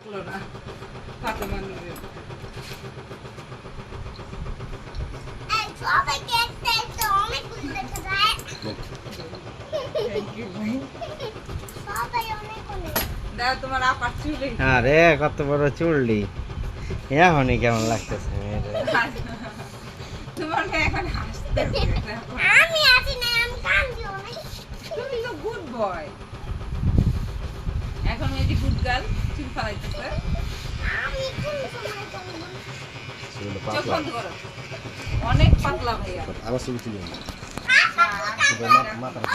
না ফাতেমা নিবে এই সবাই দেখতে তো অনেক কিছু দেখা যায় থ্যাংক ইউ ভাই সবাই অনেক অনেক দাও তোমার আপার চুলে আরে কত বড় চুললি এখনই কেমন লাগতেছে তোমার এখন হাসতে হবে আমি আছি না আমি কাঁদছি অনেক তুমি তো গুড বয় এখন এই যে গুড গার্ল চুল ফালাইতেছে আমি কোন সময় করব চোখ বন্ধ করো অনেক পাতলা ভাইয়া আবার ছবি তুলি মাথা না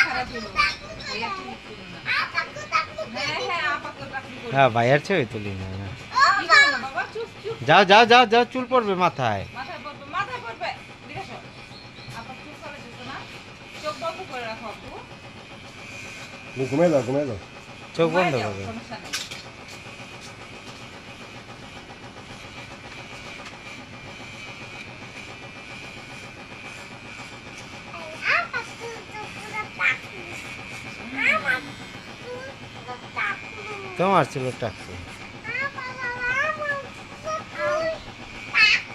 খারাপ হলো ভাইয়া চুল তুলো না হ্যাঁ হ্যাঁ আপাতত টাকলি করে হ্যাঁ ভাইয়ের ছবি তুলি না কি করো না বাবা চুপ চুপ যাও যাও যাও যাও চুল পড়বে মাথায় মাথায় পড়বে ঠিক আছে আপা চুপ করে দিছো না চোখ বন্ধ করে রাখো আপু ঘুমাই যাও ঘুমাই যাও চোখ বন্ধ ঘুমায় যাও, করবে সমস্যা নেই আমার তো পুরো টাকি আমার পুরো টাকি তোমার চুল টাকছে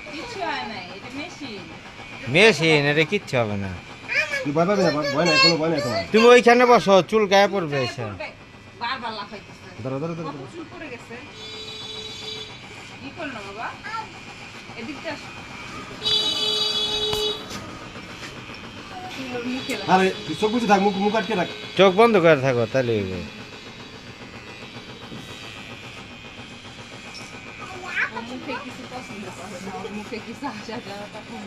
কিছু হয় নাই এটা মেশিন মেশিন এটা কিচ্ছু হবে না তুই ভয় পাবি না ভয় নাই কোনো ভয় নাই তোমার তুমি ওইখানে বসো চুল গায়ে পড়বে এসে বারবার লাফাইতেছে ধরো ধরো ধরো কত চুল পড়ে গেছে কি করলো বাবা এদিকটা আসো। চুলের মুখে লাগা। আরে তুই চোখ বুঝে থাক মুখ মুখ আটকে রাখ চোখ বন্ধ করে থাকো তাহলে হইবে। ও মুখে কিছু পছন্দ করে না ওর মুখে কিছু আসা যাওয়াটা কম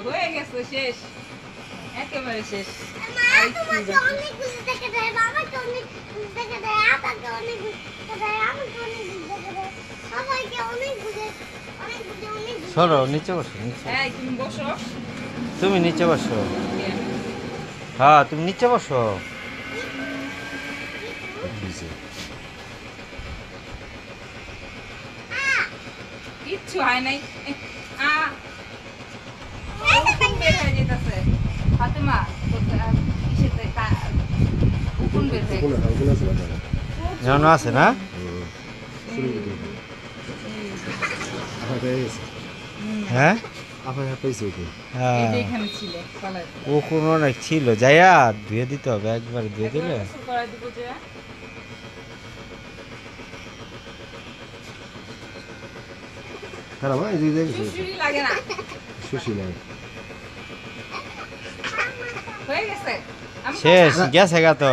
হয়ে গেছে শেষ একেবারে শেষ আর একটু বাকি। অনেক কিছু দেখা যায় বাবা তো অনেক কিছু দেখা যায় আপাকে অনেক কিছু দেখা যায় আমি তো অনেক কিছু দেখা যায় সবাইকে অনেক বুঝে অনেক বুঝে অনেক বুঝে সরো নিচে বসো নিচে এই তুমি বসো তুমি নিচে বসো হ্যাঁ তুমি নিচে বসো কিচ্ছু হয় নাই আ উকুন বের হয়ে যেতেছে ফাতেমা ইসেতে উকুন বের হয়ে কোনো গেছে। কোনো আছে না জন আছে না শুরু করে আপা পেয়ে গেছে হ্যাঁ আপা পেয়েছে ওকে এই হ্যাঁ যে এখানে ছিল পালায় ও কোন অনেক ছিল যাইয়া ধুয়ে দিতে হবে একবার ধুয়ে দিলে গোসল করায় দিব যে খারাপ এই যে দেখেছি চুষুরি লাগে না সুশি নাই হয়ে গেছে আমি শেষ গেছে গা তো